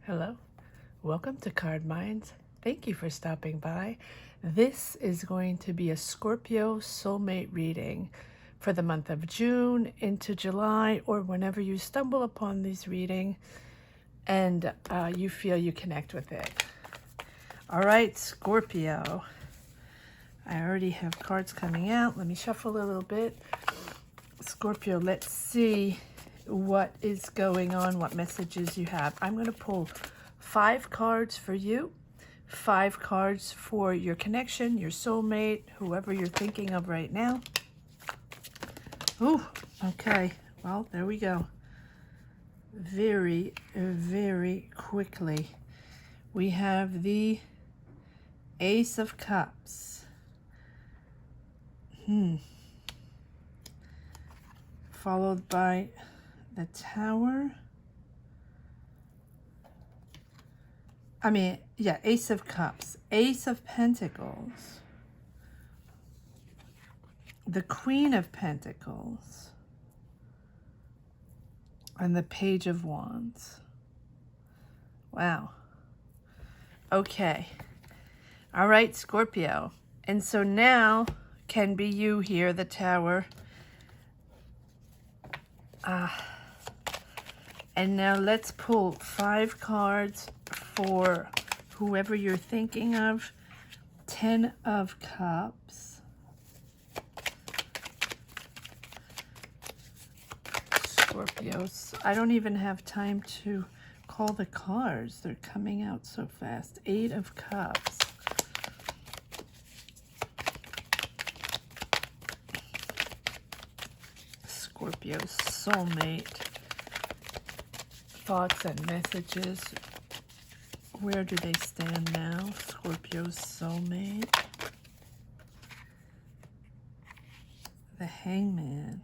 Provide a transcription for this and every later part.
Hello, welcome to Card Minds. Thank you for stopping by. This is going to be a Scorpio soulmate reading for the month of June into July, or whenever you stumble upon this reading and you feel you connect with it. All right, Scorpio. I already have cards coming out. Let me shuffle a little bit. Scorpio, let's see what is going on, what messages you have. I'm going to pull 5 cards for you, 5 cards for your connection, your soulmate, whoever you're thinking of right now. Ooh, okay. Well, there we go. Very, very quickly. We have the Ace of Cups. Followed by the Tower. Ace of Cups, Ace of Pentacles, the Queen of Pentacles, and the Page of Wands. Wow. Okay. All right, Scorpio. And so now can be you here, the Tower. And now let's pull 5 cards for whoever you're thinking of. 10 of Cups. Scorpios. I don't even have time to call the cards. They're coming out so fast. 8 of Cups. Scorpio's soulmate. Thoughts and messages. Where do they stand now? Scorpio's soulmate. The Hangman.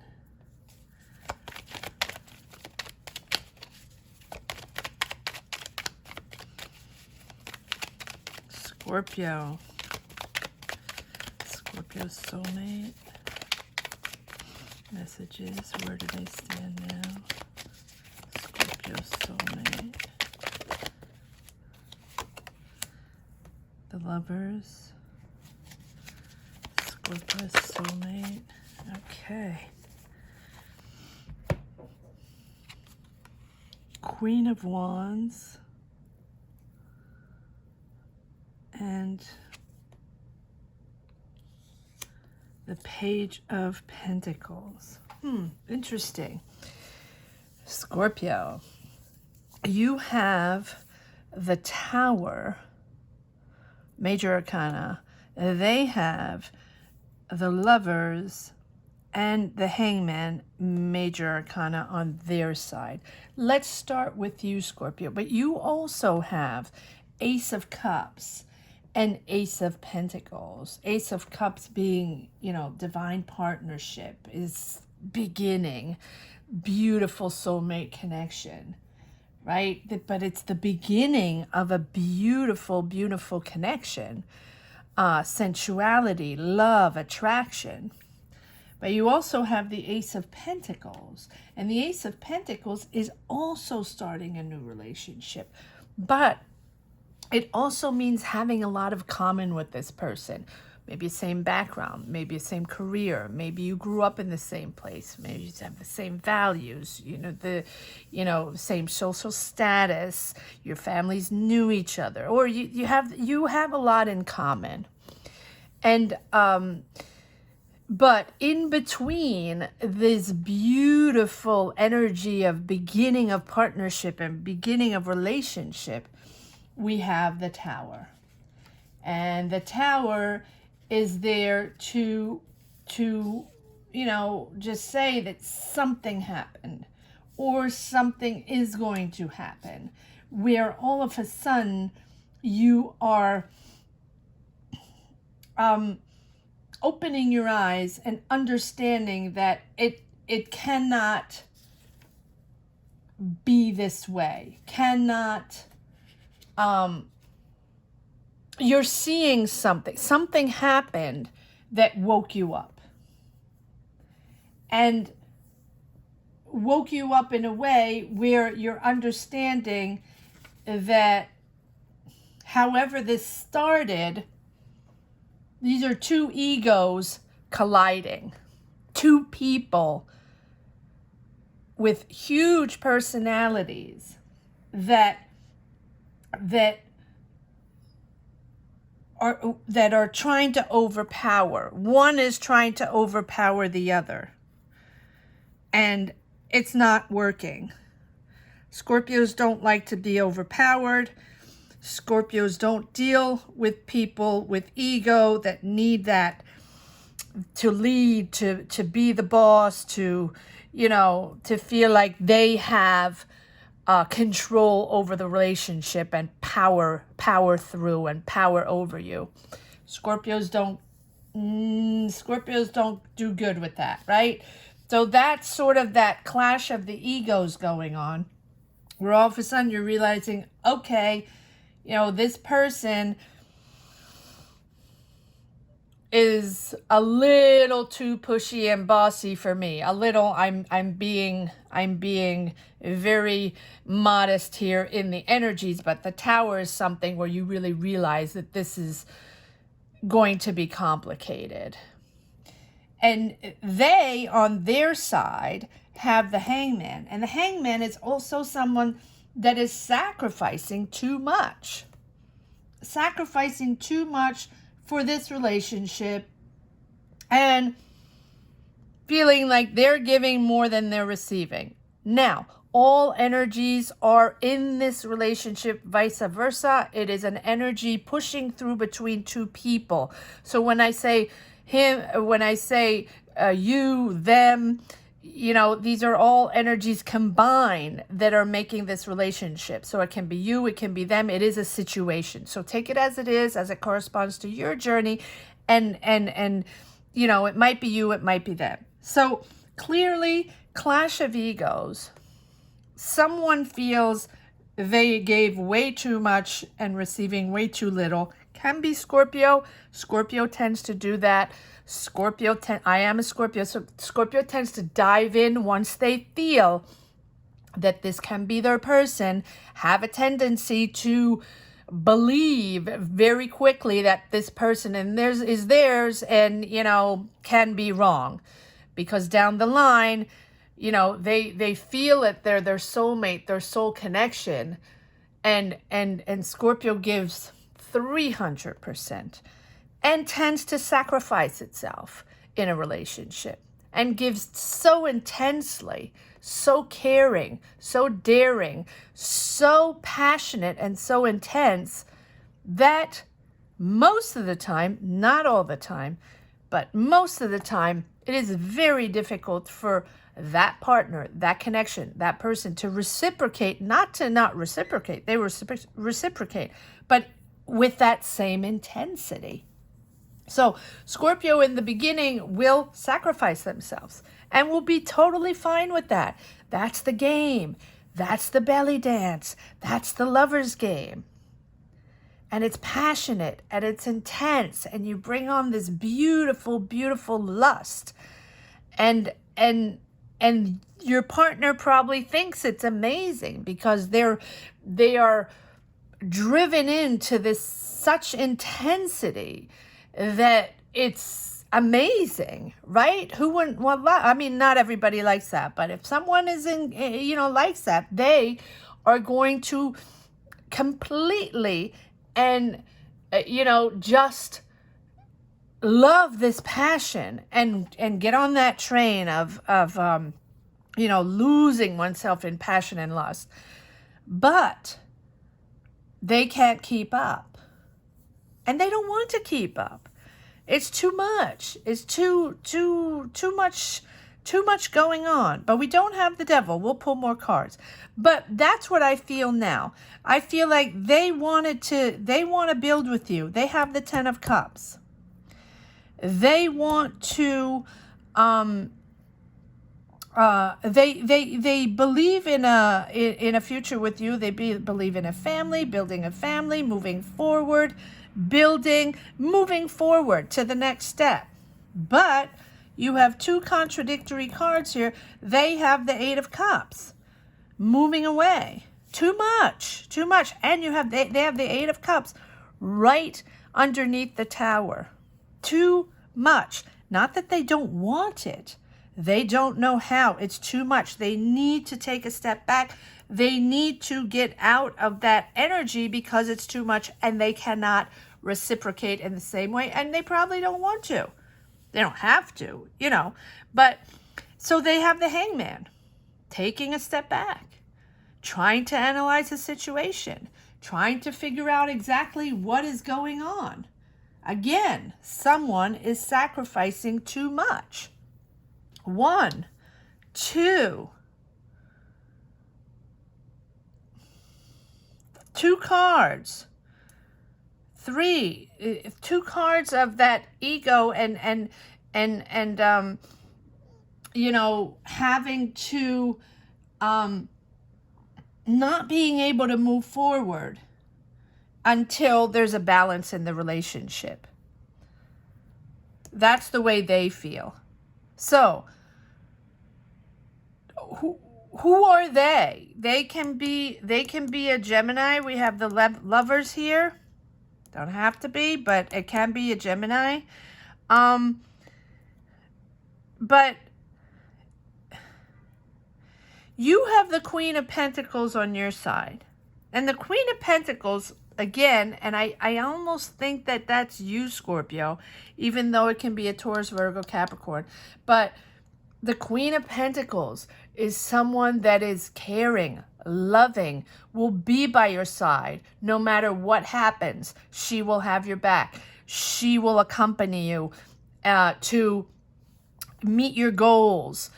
Scorpio. Scorpio's soulmate. Messages. Where do they stand now? Scorpio's soulmate. The Lovers. Scorpio's soulmate. Okay. Queen of Wands. And the Page of Pentacles. Interesting. Scorpio, you have the Tower, Major Arcana. They have the Lovers and the Hangman, Major Arcana, on their side. Let's start with you, Scorpio. But you also have Ace of Cups and Ace of Pentacles. Ace of Cups being, divine partnership, is beginning, beautiful soulmate connection, right? But it's the beginning of a beautiful, beautiful connection, sensuality, love, attraction. But you also have the Ace of Pentacles, and the Ace of Pentacles is also starting a new relationship, but it also means having a lot of common with this person. Maybe the same background, maybe the same career, maybe you grew up in the same place, maybe you have the same values, same social status, your families knew each other, or you have a lot in common. And but in between this beautiful energy of beginning of partnership and beginning of relationship, we have the Tower. And the Tower is there to just say that something happened or something is going to happen, where all of a sudden you are opening your eyes and understanding that it cannot be this way, cannot. You're seeing something happened that woke you up, and woke you up in a way where you're understanding that however this started, these are two egos colliding. Two people with huge personalities that are trying to overpower. One is trying to overpower the other. And it's not working. Scorpios don't like to be overpowered. Scorpios don't deal with people with ego that need that to lead, to be the boss, to feel like they have control over the relationship and power through and power over you. Scorpios don't do good with that, right? So that's sort of that clash of the egos going on, where all of a sudden you're realizing, okay, this person is a little too pushy and bossy for me. A little, I'm being very modest here in the energies, but the Tower is something where you really realize that this is going to be complicated. And they, on their side, have the Hangman. And the Hangman is also someone that is sacrificing too much. Sacrificing too much for this relationship and feeling like they're giving more than they're receiving. Now, all energies are in this relationship, vice versa. It is an energy pushing through between two people. So when I say you, them, these are all energies combined that are making this relationship. So it can be you, it can be them. It is a situation. So take it as it is, as it corresponds to your journey. And it might be you, it might be them. So clearly, clash of egos. Someone feels they gave way too much and receiving way too little. Can be Scorpio. Scorpio tends to do that. I am a Scorpio, so Scorpio tends to dive in once they feel that this can be their person, have a tendency to believe very quickly that this person is theirs and, can be wrong. Because down the line, they feel that they're their soulmate, their soul connection, and Scorpio gives 300%. And tends to sacrifice itself in a relationship and gives so intensely, so caring, so daring, so passionate and so intense that most of the time, not all the time, but most of the time, it is very difficult for that partner, that connection, that person to reciprocate, not reciprocate, they reciprocate, but with that same intensity. So Scorpio in the beginning will sacrifice themselves and will be totally fine with that. That's the game. That's the belly dance. That's the lover's game. And it's passionate and it's intense and you bring on this beautiful, beautiful lust. And your partner probably thinks it's amazing because they are driven into this such intensity that it's amazing, right? Who wouldn't want that? I mean, not everybody likes that, but if someone likes that, they are going to completely and, just love this passion and get on that train of losing oneself in passion and lust. But they can't keep up. And they don't want to keep up. It's too much. It's too much going on. But we don't have the devil. We'll pull more cards. But that's what I feel now. I feel like they want to build with you. They have the 10 of Cups. They want to they believe in a future with you. They believe in a family, building a family, moving forward, moving forward to the next step. But you have two contradictory cards here. They have the 8 of Cups, moving away. Too much, too much. And you have they have the Eight of Cups right underneath the Tower. Too much. Not that they don't want it. They don't know how. It's too much. They need to take a step back. They need to get out of that energy because it's too much and they cannot reciprocate in the same way. And they probably don't want to. They don't have to, you know. But so they have the Hangman taking a step back, trying to analyze the situation, trying to figure out exactly what is going on. Again, someone is sacrificing too much. 1, 2, 2 cards. 3, 2 cards of that ego and you know, having to not being able to move forward until there's a balance in the relationship. That's the way they feel. So, who are they? They can be a Gemini. We have the Lovers here. Don't have to be, but it can be a Gemini. But you have the Queen of Pentacles on your side. And the Queen of Pentacles, again, and I almost think that that's you, Scorpio, even though it can be a Taurus, Virgo, Capricorn. But the Queen of Pentacles is someone that is caring, loving, will be by your side no matter what happens. She will have your back. She will accompany you to meet your goals,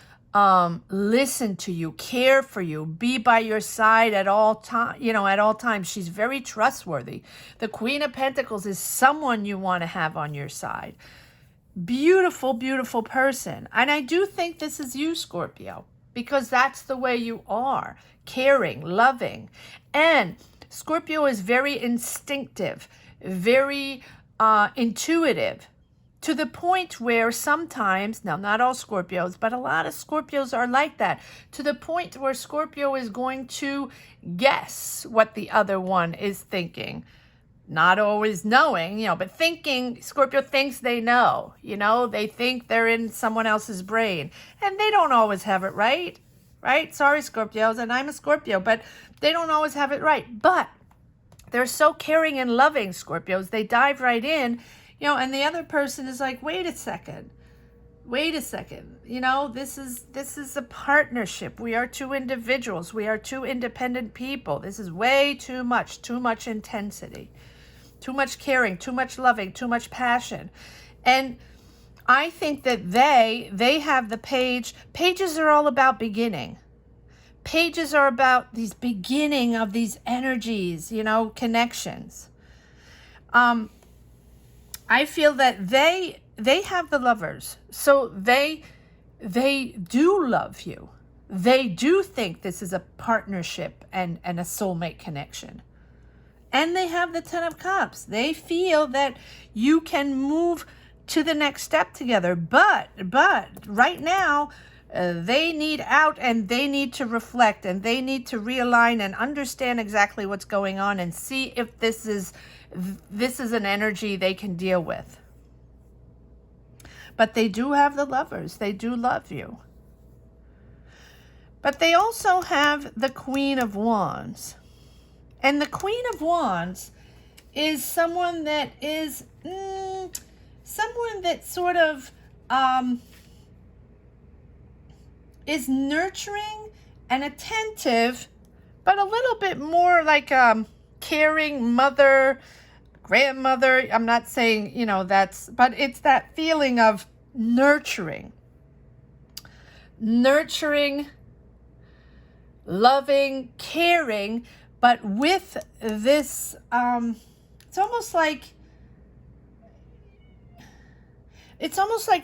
listen to you, care for you, be by your side at all time, you know, at all times. She's very trustworthy. The Queen of Pentacles is someone you want to have on your side. Beautiful, beautiful person. And I do think this is you, Scorpio, because that's the way you are. Caring, loving. And Scorpio is very instinctive, very intuitive, to the point where sometimes, now not all Scorpios, but a lot of Scorpios are like that, to the point where Scorpio is going to guess what the other one is thinking. Not always knowing, you know, but thinking. Scorpio thinks they know, you know, they think they're in someone else's brain, and they don't always have it right, right? Sorry, Scorpios, and I'm a Scorpio, but they don't always have it right. But they're so caring and loving, Scorpios. They dive right in, you know, and the other person is like, wait a second, you know, this is a partnership. We are two individuals. We are two independent people. This is way too much intensity. Too much caring, too much loving, too much passion. And I think that they have the page. Pages are all about beginning. Pages are about these beginning of these energies, you know, connections. I feel that they have the Lovers. So they do love you. They do think this is a partnership and a soulmate connection. And they have the Ten of Cups. They feel that you can move to the next step together. But right now, they need out and they need to reflect and they need to realign and understand exactly what's going on and see if this is an energy they can deal with. But they do have the Lovers. They do love you. But they also have the Queen of Wands. And the Queen of Wands is someone that is someone that sort of is nurturing and attentive, but a little bit more like a caring mother, grandmother. I'm not saying, you know, but it's that feeling of nurturing, loving, caring. But with this, it's almost like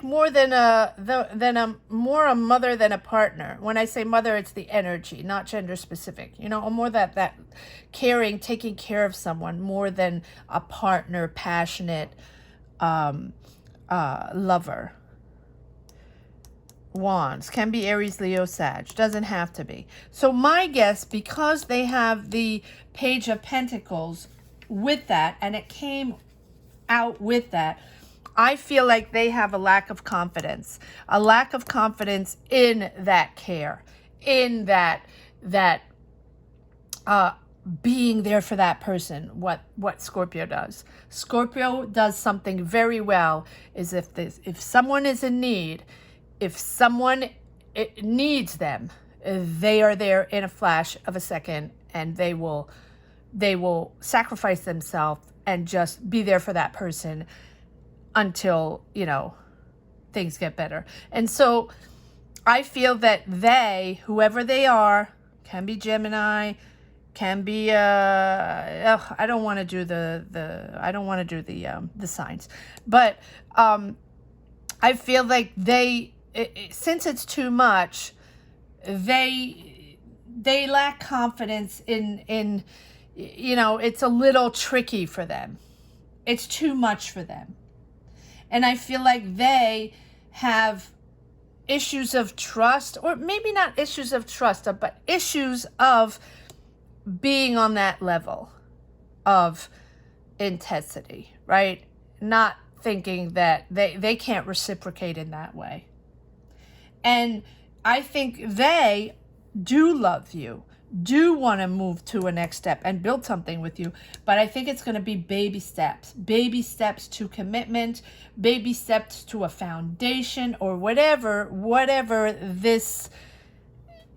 more than a mother than a partner. When I say mother, it's the energy, not gender specific. You know, more that caring, taking care of someone, more than a partner, passionate lover. Wands. Can be Aries, Leo, Sag. Doesn't have to be. So my guess, because they have the Page of Pentacles with that, and it came out with that, I feel like they have a lack of confidence. A lack of confidence in that care. In that being there for that person, what Scorpio does. Scorpio does something very well, is if someone is in need, if someone needs them, they are there in a flash of a second, and they will sacrifice themselves and just be there for that person until, you know, things get better. And so I feel that they, whoever they are, can be Gemini, can be I don't want to do the signs, but I feel like they, since it's too much, they lack confidence in you know, it's a little tricky for them. It's too much for them. And I feel like they have issues of trust, or maybe not issues of trust, but issues of being on that level of intensity, right? Not thinking that they can't reciprocate in that way. And I think they do love you, do want to move to a next step and build something with you. But I think it's going to be baby steps to commitment, baby steps to a foundation, or whatever this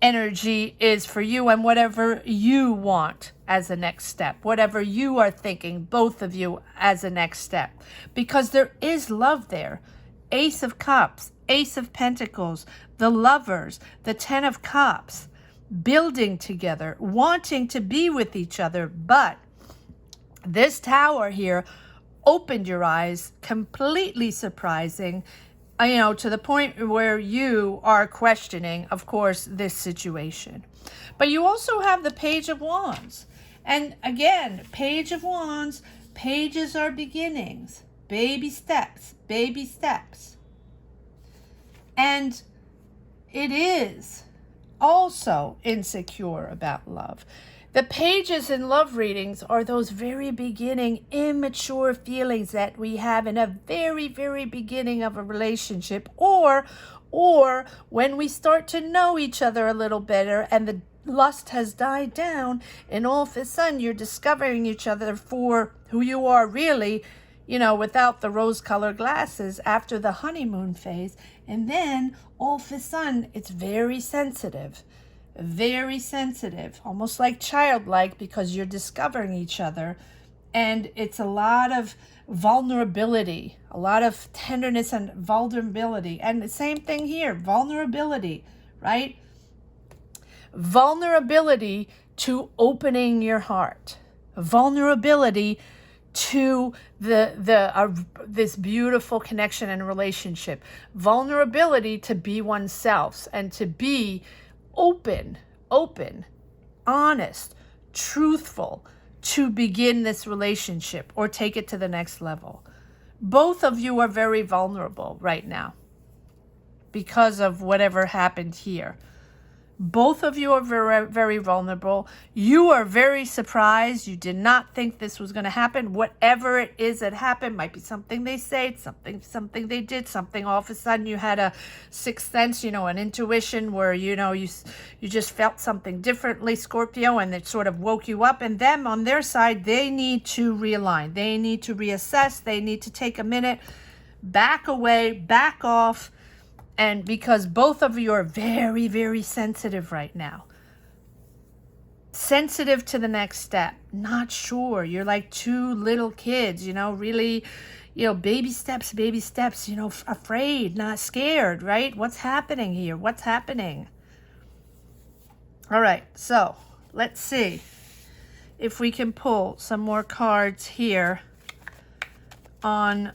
energy is for you, and whatever you want as a next step, whatever you are thinking, both of you, as a next step, because there is love there. Ace of Cups, Ace of Pentacles, the Lovers, the Ten of Cups, building together, wanting to be with each other. But this Tower here opened your eyes, completely surprising, you know, to the point where you are questioning, of course, this situation. But you also have the Page of Wands. And again, Page of Wands, pages are beginnings, baby steps, baby steps. And it is also insecure about love. The pages in love readings are those very beginning, immature feelings that we have in a very, very beginning of a relationship, or when we start to know each other a little better and the lust has died down, and all of a sudden you're discovering each other for who you are really, you know, without the rose-colored glasses, after the honeymoon phase. And then all of a sudden it's very sensitive, almost like childlike, because you're discovering each other. And it's a lot of vulnerability, a lot of tenderness and vulnerability. And the same thing here, vulnerability, right? Vulnerability to opening your heart, vulnerability to this beautiful connection and relationship, vulnerability to be oneself and to be open, honest, truthful, to begin this relationship or take it to the next level. Both of you are very vulnerable right now because of whatever happened here. Both of you are very, very vulnerable. You are very surprised. You did not think this was going to happen. Whatever it is that happened, might be something they said, something they did, something all of a sudden you had a sixth sense, you know, an intuition where, you know, you just felt something differently, Scorpio, and it sort of woke you up. And them on their side, they need to realign. They need to reassess. They need to take a minute, back away, back off. And because both of you are very, very sensitive right now. Sensitive to the next step. Not sure. You're like two little kids, you know, really, you know, baby steps, you know, afraid, not scared, right? What's happening here? What's happening? All right, so let's see if we can pull some more cards here on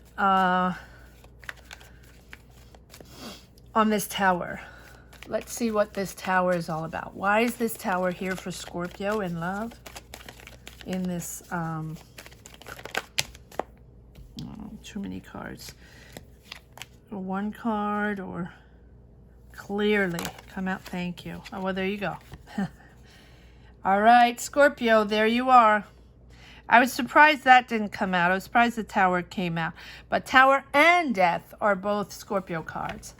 this Tower. Let's see what this Tower is all about. Why is this Tower here for Scorpio in love? In this, too many cards. One card or a clearly come out. Thank you. Oh, well, there you go. All right, Scorpio, there you are. I was surprised that didn't come out. I was surprised the Tower came out. But Tower and Death are both Scorpio cards.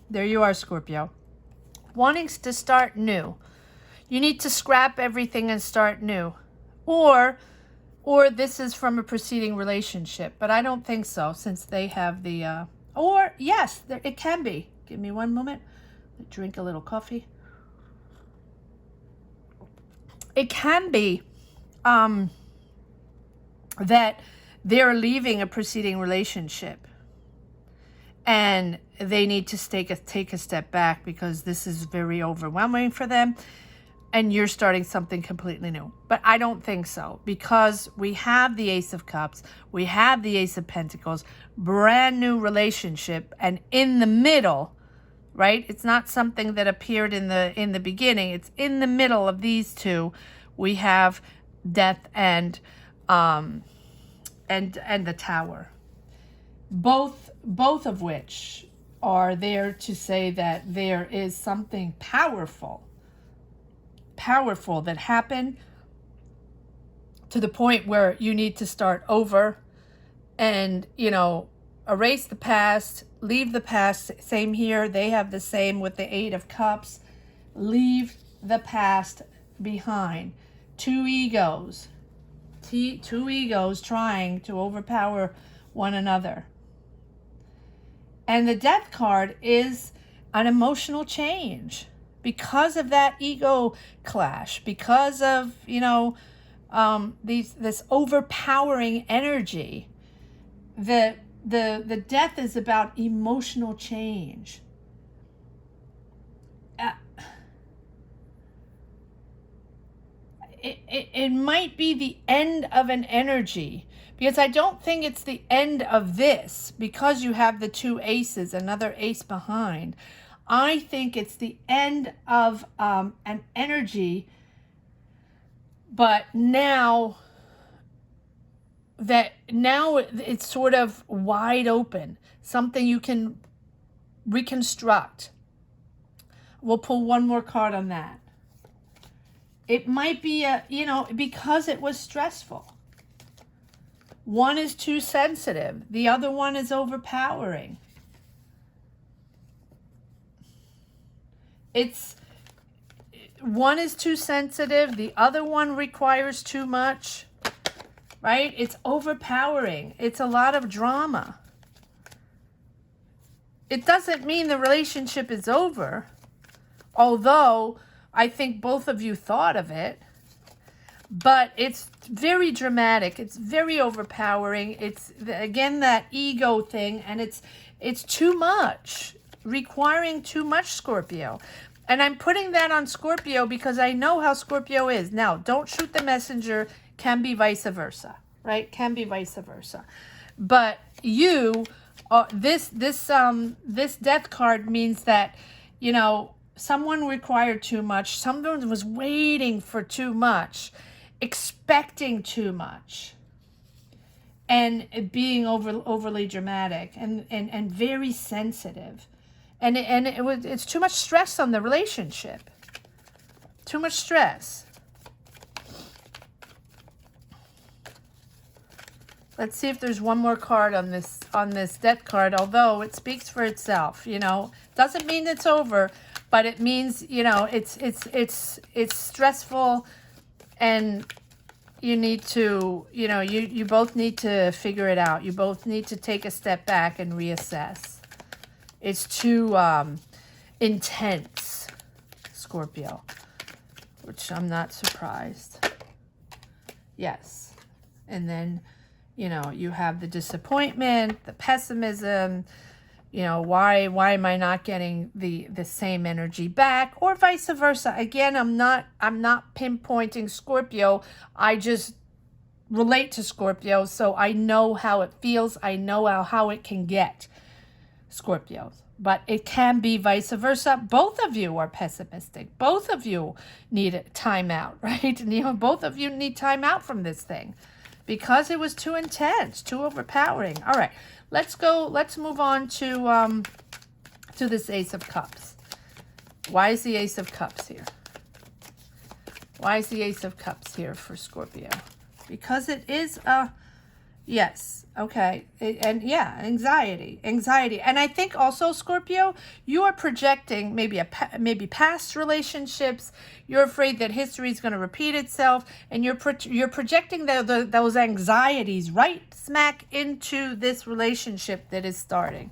There you are, Scorpio. Wanting to start new. You need to scrap everything and start new. Or this is from a preceding relationship. But I don't think so, since they have the... or, yes, it can be. Give me one moment. Drink a little coffee. It can be that they're leaving a preceding relationship and they need to take a step back because this is very overwhelming for them and you're starting something completely new. But I don't think so, because we have the Ace of Cups, we have the Ace of Pentacles, brand new relationship, and in the middle, right? It's not something that appeared in the beginning. It's in the middle of these two. We have Death and the Tower. Both of which are there to say that there is something powerful that happened to the point where you need to start over and, you know, erase the past, leave the past. Same here. They have the same with the Eight of Cups. Leave the past behind. Two egos trying to overpower one another. And the Death card is an emotional change because of that ego clash, because of, you know, this overpowering energy. The Death is about emotional change. It might be the end of an energy, because I don't think it's the end of this, because you have the two aces, another ace behind. I think it's the end of an energy, but now it's sort of wide open, something you can reconstruct. We'll pull one more card on that. It might be because it was stressful. One is too sensitive. The other one is overpowering. One is too sensitive. The other one requires too much, right? It's overpowering. It's a lot of drama. It doesn't mean the relationship is over, although I think both of you thought of it, but it's very dramatic. It's very overpowering. It's, again, that ego thing, and it's too much, requiring too much, Scorpio. And I'm putting that on Scorpio because I know how Scorpio is. Now, don't shoot the messenger. Can be vice versa, right? Can be vice versa. But you, this Death card means that, you know, someone required too much. Someone was waiting for too much, expecting too much, and being overly dramatic and very sensitive. And it's too much stress on the relationship. Too much stress. Let's see if there's one more card on this Death card, although it speaks for itself, you know. Doesn't mean it's over, but it means, you know, it's stressful, and you need to, you know, you both need to figure it out. You both need to take a step back and reassess. It's too intense, Scorpio, which I'm not surprised. Yes. And then, you know, you have the disappointment, the pessimism. You know, why am I not getting the same energy back, or vice versa? Again, I'm not pinpointing Scorpio. I just relate to Scorpio, so I know how it feels. I know how it can get, Scorpios. But it can be vice versa. Both of you are pessimistic. Both of you need a timeout, right? And, you know, both of you need time out from this thing because it was too intense, too overpowering. All right. Let's move on to this Ace of Cups. Why is the Ace of Cups here? Why is the Ace of Cups here for Scorpio? Because it is a, yes, okay. And yeah, anxiety. And I think also, Scorpio, you are projecting maybe past relationships. You're afraid that history is going to repeat itself. And you're projecting those anxieties right smack into this relationship that is starting.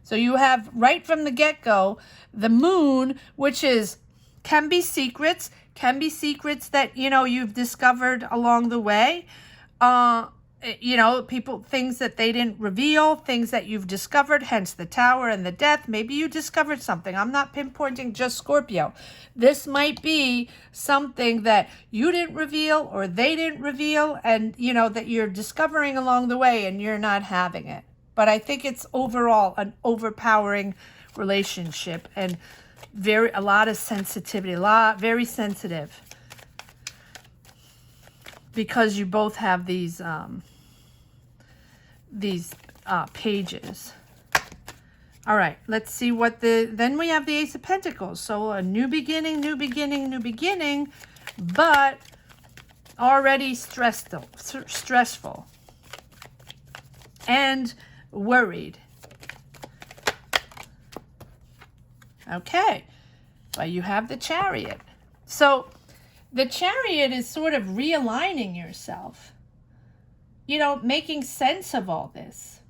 So you have right from the get-go, the moon, which can be secrets that, you've discovered along the way. Things that they didn't reveal, things that you've discovered, hence the Tower and the Death. Maybe you discovered something. I'm not pinpointing just Scorpio. This might be something that you didn't reveal or they didn't reveal, and, that you're discovering along the way and you're not having it. But I think it's overall an overpowering relationship and a lot of sensitivity, very sensitive. Because you both have these pages. All right, let's see then we have the Ace of Pentacles. So a new beginning, but already stressful and worried. Okay, but you have the Chariot. So the Chariot is sort of realigning yourself, making sense of all this.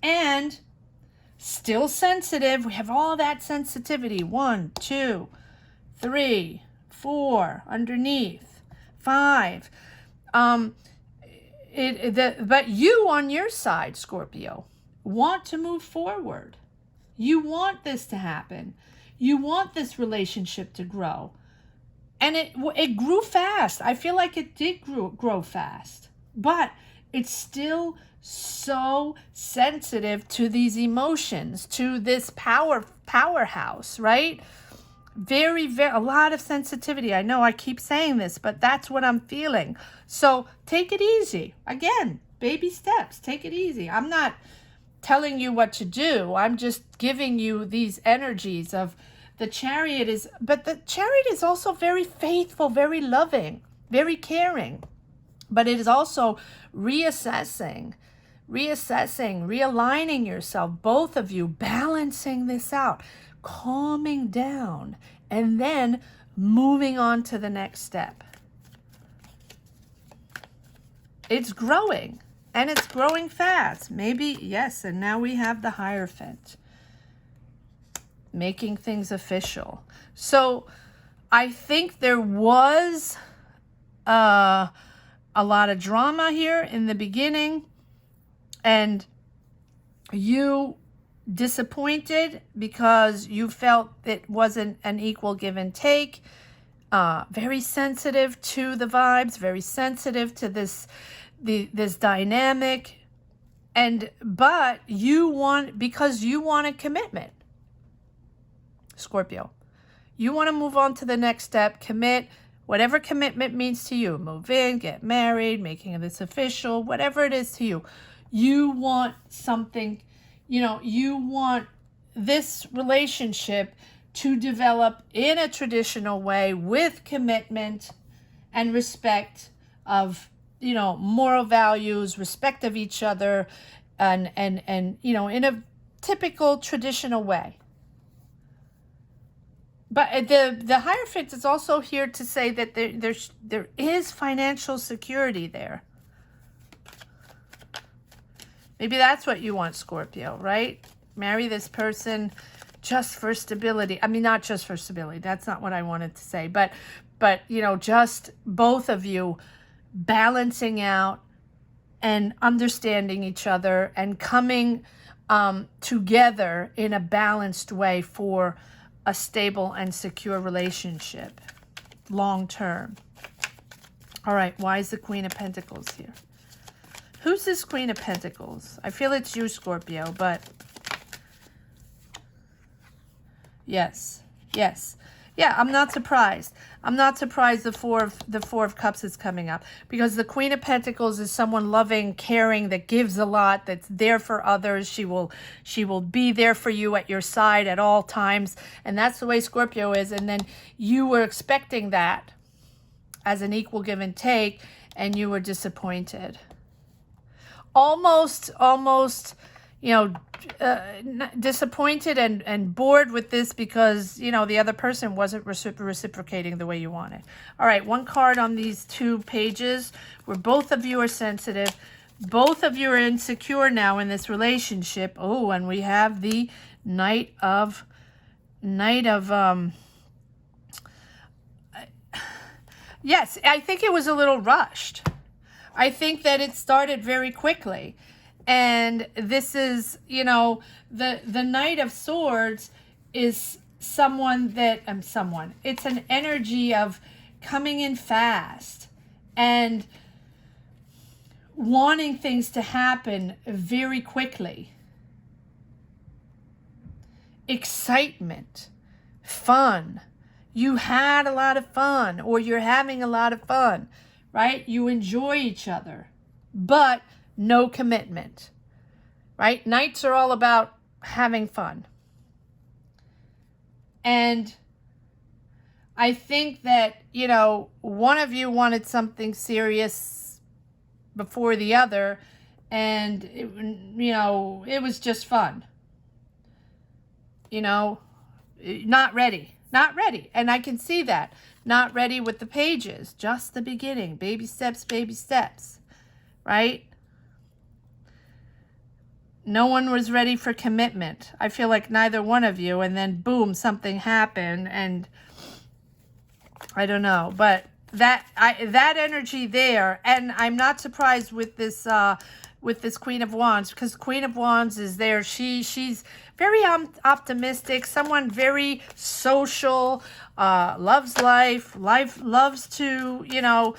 And still sensitive. We have all that sensitivity. 1, 2, 3, 4, underneath, 5. But you on your side, Scorpio, want to move forward. You want this to happen. You want this relationship to grow. And it grew fast. I feel like it did grow fast. But it's still so sensitive to these emotions, to this powerhouse, right? Very, a lot of sensitivity. I know I keep saying this, but that's what I'm feeling. So take it easy. Again, baby steps. Take it easy. I'm not telling you what to do. I'm just giving you these energies of the Chariot but the Chariot is also very faithful, very loving, very caring. But it is also reassessing, realigning yourself, both of you, balancing this out, calming down, and then moving on to the next step. It's growing, and it's growing fast. Maybe, yes, and now we have the Hierophant, making things official. So I think there was a lot of drama here in the beginning, and you disappointed because you felt it wasn't an equal give and take. Very sensitive to the vibes, very sensitive to this dynamic, but because you want a commitment, Scorpio. You want to move on to the next step, commit, whatever commitment means to you. Move in, get married, making this official, whatever it is to you. You want something, you want this relationship to develop in a traditional way with commitment and respect of, moral values, respect of each other, and in a typical traditional way. But the Hierophant is also here to say that there is financial security there. Maybe that's what you want, Scorpio, right? Marry this person just for stability. I mean, not just for stability. That's not what I wanted to say. But just both of you balancing out and understanding each other and coming together in a balanced way for a stable and secure relationship, long term. All right, why is the Queen of Pentacles here? Who's this Queen of Pentacles? I feel it's you, Scorpio, but yes. Yeah, I'm not surprised. I'm not surprised the four of cups is coming up, because the Queen of Pentacles is someone loving, caring, that gives a lot, that's there for others. She will be there for you at your side at all times, and that's the way Scorpio is. And then you were expecting that as an equal give and take, and you were disappointed. Almost, you know, disappointed and bored with this, because, you know, the other person wasn't reciprocating the way you wanted. All right, one card on these 2 pages where both of you are sensitive. Both of you are insecure now in this relationship. Oh, and we have the Knight of yes, I think it was a little rushed. I think that it started very quickly. And this is, you know, the Knight of Swords is someone that, it's an energy of coming in fast and wanting things to happen very quickly. Excitement, fun. You had a lot of fun, or you're having a lot of fun, right? You enjoy each other, but no commitment, right? Knights are all about having fun. And I think that, you know, one of you wanted something serious before the other, and, you know, it was just fun. You know, not ready. Not ready. And I can see that. Not ready with the pages. Just the beginning. Baby steps, right? No one was ready for commitment. I feel like neither one of you. And then boom, something happened. And I don't know. But that energy there. And I'm not surprised with this Queen of Wands, because Queen of Wands is there. She's very optimistic, someone very social, loves life, loves to, you know,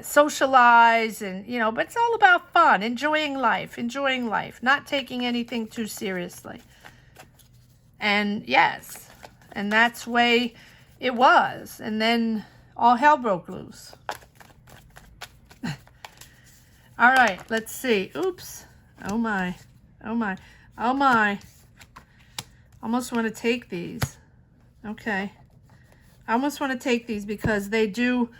socialize, and, you know, but it's all about fun, enjoying life, not taking anything too seriously. And yes, and that's the way it was. And then all hell broke loose. All right, let's see. Oops. Oh my. Almost want to take these. Okay. I almost want to take these because they do,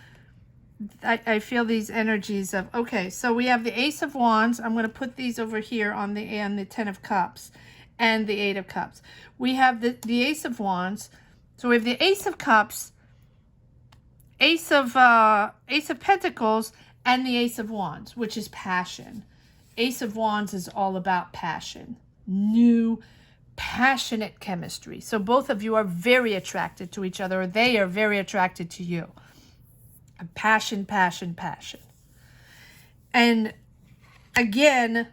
I feel these energies of, okay, so we have the Ace of Wands. I'm going to put these over here on the Ten of Cups and the Eight of Cups. We have the Ace of Wands. So we have the Ace of Cups, Ace of Pentacles, and the Ace of Wands, which is passion. Ace of Wands is all about passion, new, passionate chemistry. So both of you are very attracted to each other, or they are very attracted to you. Passion. And again,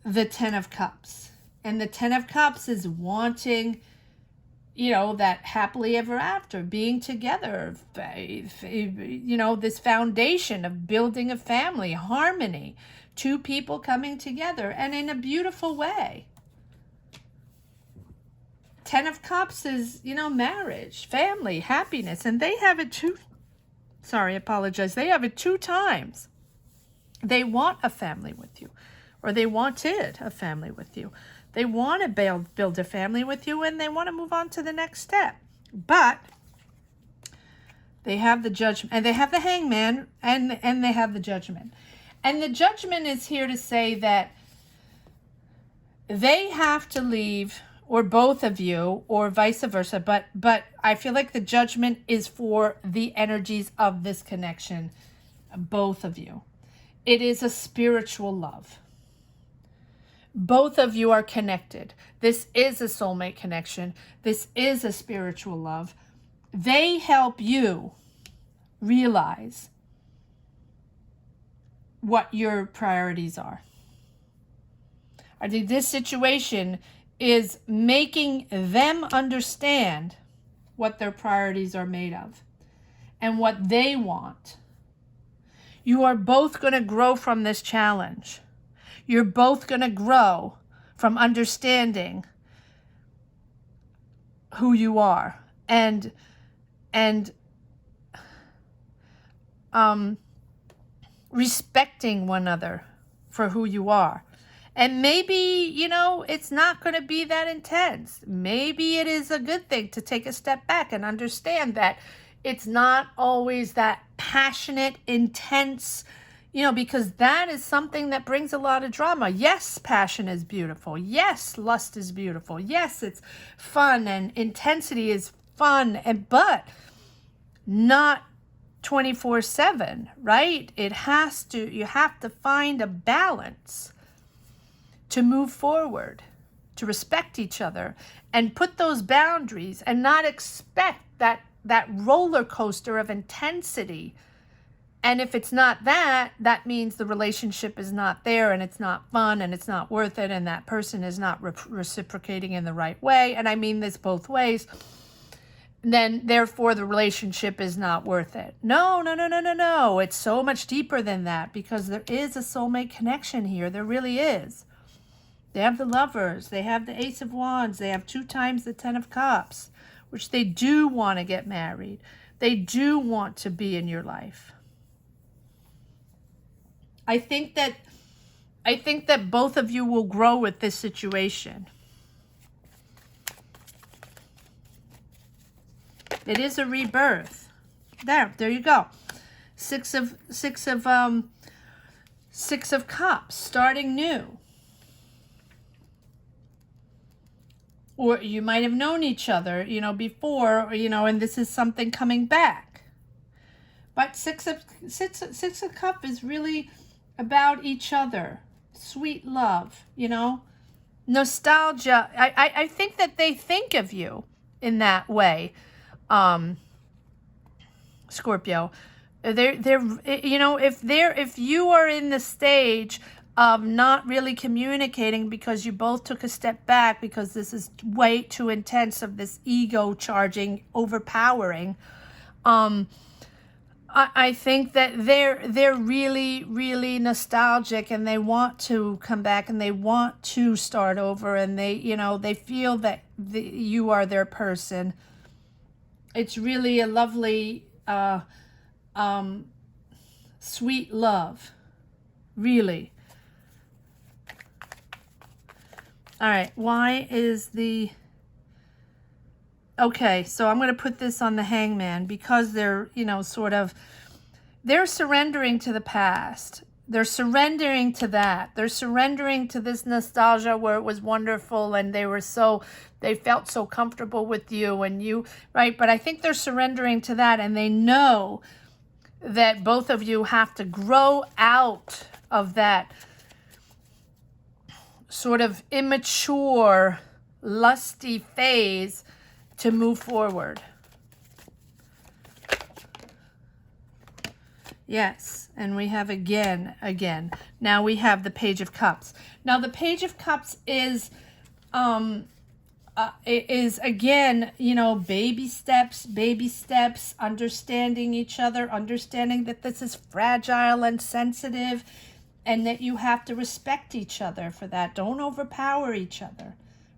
the Ten of Cups. And the Ten of Cups is wanting, you know, that happily ever after, being together, you know, this foundation of building a family, harmony, 2 people coming together, and in a beautiful way. Ten of Cups is, you know, marriage, family, happiness, and they have it 2, sorry, I apologize, they have it 2 times. They want a family with you, or they wanted a family with you. They want to build a family with you, and they want to move on to the next step. But they have the Judgment, and they have the Hangman, and they have the Judgment. And the Judgment is here to say that they have to leave, or both of you, or vice versa. But I feel like the Judgment is for the energies of this connection, both of you. It is a spiritual love. Both of you are connected. This is a soulmate connection. This is a spiritual love. They help you realize what your priorities are. I think this situation is making them understand what their priorities are made of and what they want. You are both going to grow from this challenge. You're both going to grow from understanding who you are, and respecting one another for who you are. And maybe, you know, it's not going to be that intense. Maybe it is a good thing to take a step back and understand that it's not always that passionate, intense, you know, because that is something that brings a lot of drama. Yes, passion is beautiful. Yes, lust is beautiful. Yes, it's fun, and intensity is fun, but not 24/7, right? You have to find a balance to move forward, to respect each other, and put those boundaries, and not expect that roller coaster of intensity. And if it's not that, that means the relationship is not there, and it's not fun, and it's not worth it, and that person is not reciprocating in the right way. And I mean this both ways. Then therefore the relationship is not worth it. No. It's so much deeper than that, because there is a soulmate connection here. There really is. They have the Lovers, they have the Ace of Wands, they have 2 times the 10 of Cups, which they do want to get married. They do want to be in your life. I think that both of you will grow with this situation. It is a rebirth. There you go. Six of Cups, starting new. Or you might have known each other, you know, before, you know, and this is something coming back. But Six of Cups is really about each other, sweet love, you know, nostalgia. I think that they think of you in that way, Scorpio. They're you know, if you are in the stage of not really communicating because you both took a step back because this is way too intense, of this ego charging, overpowering, I think that they're really, really nostalgic, and they want to come back, and they want to start over, and they, you know, they feel that you are their person. It's really a lovely, sweet love, really. All right, why is the... Okay, so I'm going to put this on the Hangman, because they're, you know, sort of, they're surrendering to the past. They're surrendering to that. They're surrendering to this nostalgia where it was wonderful, and they felt so comfortable with you, and you, right? But I think they're surrendering to that, and they know that both of you have to grow out of that sort of immature, lusty phase to move forward. Yes, and we have again. Now we have the Page of Cups. Now the Page of Cups is again, you know, baby steps, understanding each other, understanding that this is fragile and sensitive, and that you have to respect each other for that. Don't overpower each other,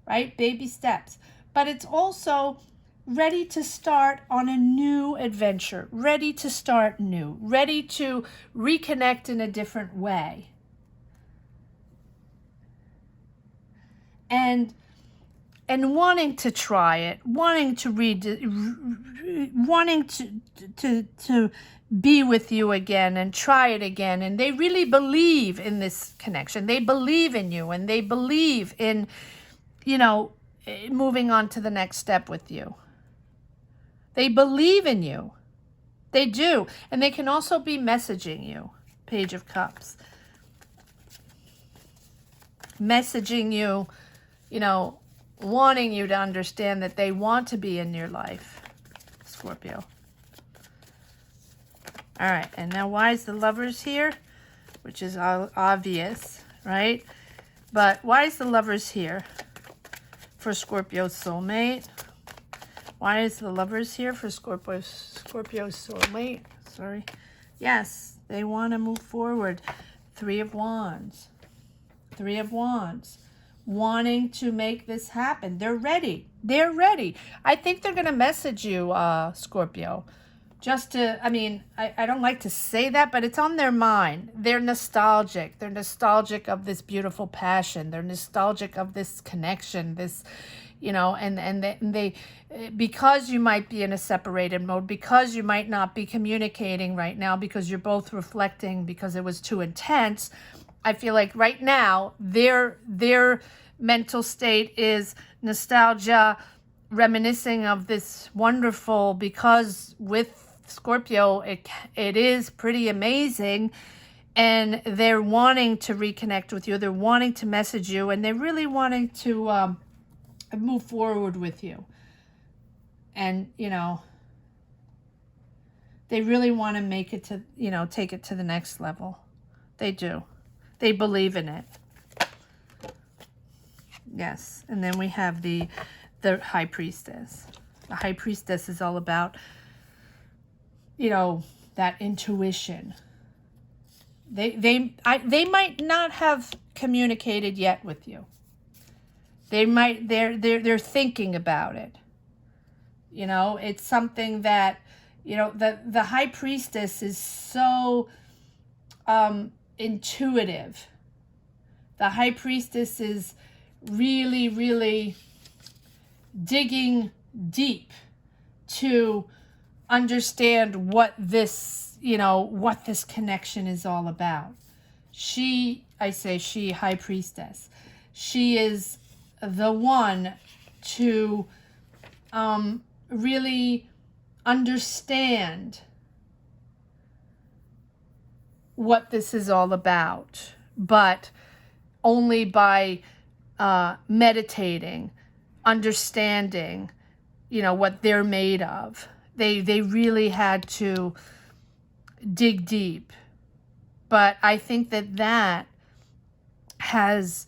right? Baby steps. But it's also ready to start on a new adventure, ready to start new, ready to reconnect in a different way. And wanting to try it, wanting to wanting to be with you again and try it again. And they really believe in this connection. They believe in you, and they believe in, you know, moving on to the next step with you. They believe in you. They do. And they can also be messaging you, Page of Cups. Messaging you, you know, wanting you to understand that they want to be in your life, Scorpio. All right, and now why is the Lovers here? Which is obvious, right? But why is the Lovers here for Scorpio's soulmate? Why is the Lovers here for Scorpio's soulmate? Sorry. Yes, they want to move forward. 3 of Wands. 3 of Wands. wanting to make this happen. They're ready. They're ready. I think they're going to message you, Scorpio. Just to, I mean, I don't like to say that, but it's on their mind. They're nostalgic. They're nostalgic of this beautiful passion. They're nostalgic of this connection, this, you know, and they, because you might be in a separated mode, because you might not be communicating right now, because you're both reflecting because it was too intense, I feel like right now their mental state is nostalgia, reminiscing of this wonderful, because with Scorpio, it is pretty amazing, and they're wanting to reconnect with you. They're wanting to message you, and they're really wanting to move forward with you. And, you know, they really want to make it to, you know, take it to the next level. They do. They believe in it. Yes. And then we have the High Priestess. The High Priestess is all about, you know, that intuition. They might not have communicated yet with you. They're thinking about it. You know, it's something that, you know, the High Priestess is so intuitive. The High Priestess is really, really digging deep to understand what this, you know, what this connection is all about. I say she, High Priestess, she is the one to really understand what this is all about, but only by meditating, understanding, you know, what they're made of. They really had to dig deep. But I think that has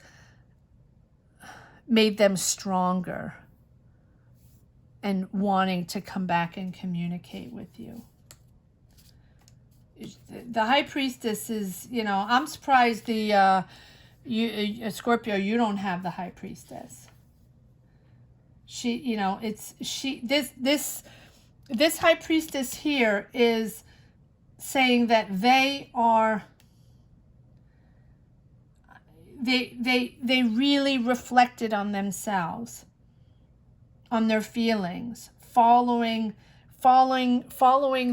made them stronger and wanting to come back and communicate with you. The High Priestess is, you know, I'm surprised Scorpio, you don't have the High Priestess. She, you know, this High Priestess here is saying that they really reflected on themselves, on their feelings, following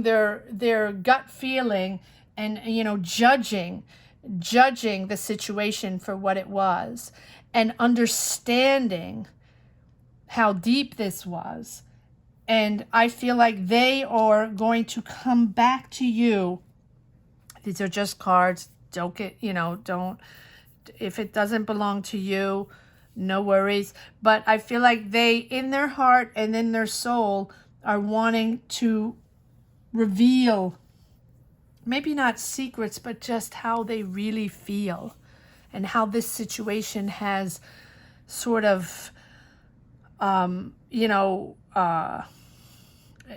their gut feeling, and, you know, judging the situation for what it was, and understanding how deep this was. And I feel like they are going to come back to you. These are just cards. Don't get, you know, if it doesn't belong to you, no worries. But I feel like they, in their heart and in their soul, are wanting to reveal, maybe not secrets, but just how they really feel, and how this situation has sort of, you know,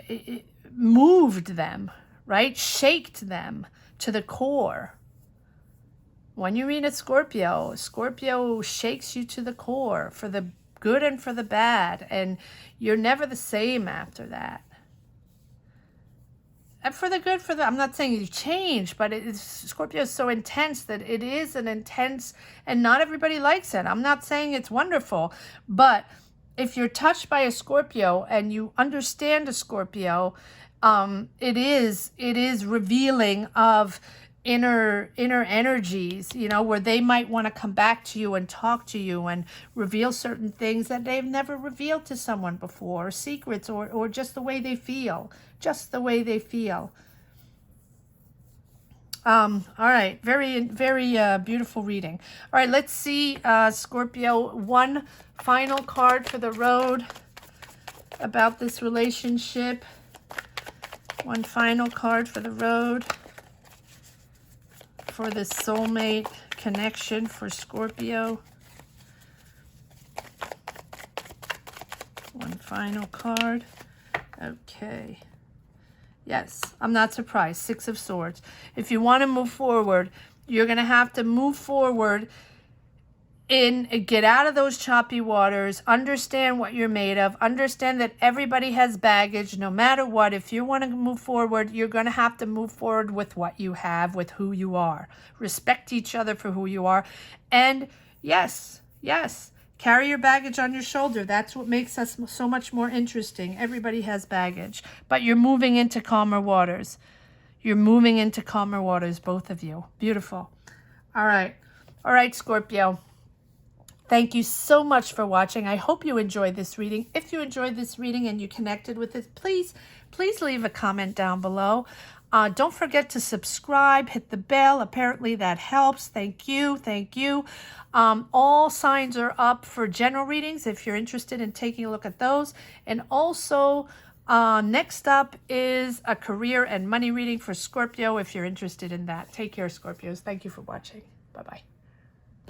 it moved them, right? Shaked them to the core. When you read a Scorpio shakes you to the core, for the good and for the bad, and you're never the same after that. And for the good, I'm not saying you change, but Scorpio is so intense that it is an intense, and not everybody likes it. I'm not saying it's wonderful, but if you're touched by a Scorpio and you understand a Scorpio, it is revealing of inner energies, you know, where they might want to come back to you and talk to you and reveal certain things that they've never revealed to someone before, or secrets, or just the way they feel, all right, very, very beautiful reading. All right, let's see, Scorpio, one final card for the road about this relationship. One final card for the road for the soulmate connection for Scorpio. One final card. Okay. Yes, I'm not surprised. Six of Swords. If you want to move forward, you're going to have to move forward get out of those choppy waters, understand what you're made of, understand that everybody has baggage no matter what. If you want to move forward, you're going to have to move forward with what you have, with who you are. Respect each other for who you are. And yes, carry your baggage on your shoulder. That's what makes us so much more interesting. Everybody has baggage, but you're moving into calmer waters. You're moving into calmer waters, both of you. Beautiful. All right, Scorpio. Thank you so much for watching. I hope you enjoyed this reading. If you enjoyed this reading and you connected with it, please leave a comment down below. Don't forget to subscribe, hit the bell. Apparently that helps. Thank you. All signs are up for general readings if you're interested in taking a look at those. And also, next up is a career and money reading for Scorpio if you're interested in that. Take care, Scorpios. Thank you for watching. Bye-bye.